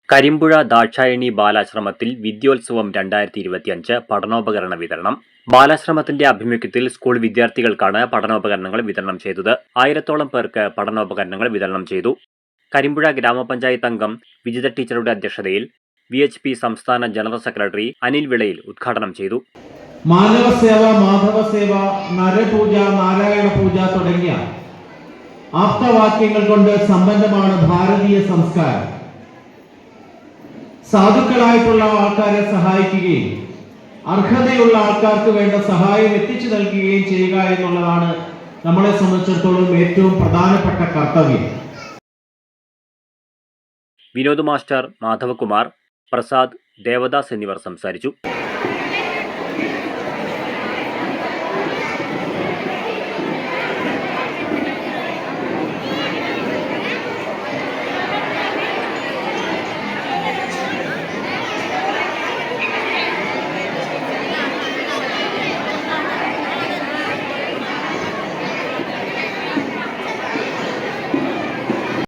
കരിമ്പുഴ ദാക്ഷായണി ബാലാശ്രമത്തിൽ വിദ്യോത്സവം 2025 പഠനോപകരണ വിതരണം. ബാലാശ്രമത്തിന്റെ ആഭിമുഖ്യത്തിൽ സ്കൂൾ വിദ്യാർത്ഥികൾക്കാണ് പഠനോപകരണങ്ങൾ വിതരണം ചെയ്തത്. 1000-ഓളം പേർക്ക് പഠനോപകരണങ്ങൾ വിതരണം ചെയ്തു. കരിമ്പുഴ ഗ്രാമപഞ്ചായത്ത് അംഗം വിജിത ടീച്ചറുടെ അധ്യക്ഷതയിൽ VHP സംസ്ഥാന ജനറൽ സെക്രട്ടറി അനിൽ വിളയിൽ ഉദ്ഘാടനം ചെയ്തു. മാനവസേവ, മാധവസേവ, നരപൂജ, നാരായണ പൂജ തുടങ്ങിയ ആപ്തവാക്യങ്ങൾ കൊണ്ട് സമ്പന്നമാണ് ഭാരതീയ സംസ്കാരം. സാധുക്കളായിട്ടുള്ള ആൾക്കാരെ സഹായിക്കുകയും അർഹതയുള്ള ആൾക്കാർക്ക് വേണ്ട സഹായം എത്തിച്ചു നൽകുകയും ചെയ്യുക എന്നുള്ളതാണ് നമ്മളെ സംബന്ധിച്ചിടത്തോളം ഏറ്റവും പ്രധാനപ്പെട്ട കർത്തവ്യം. വിനോദ് മാസ്റ്റർ, മാധവകുമാർ, പ്രസാദ്, ദേവദാസ് എന്നിവർ സംസാരിച്ചു.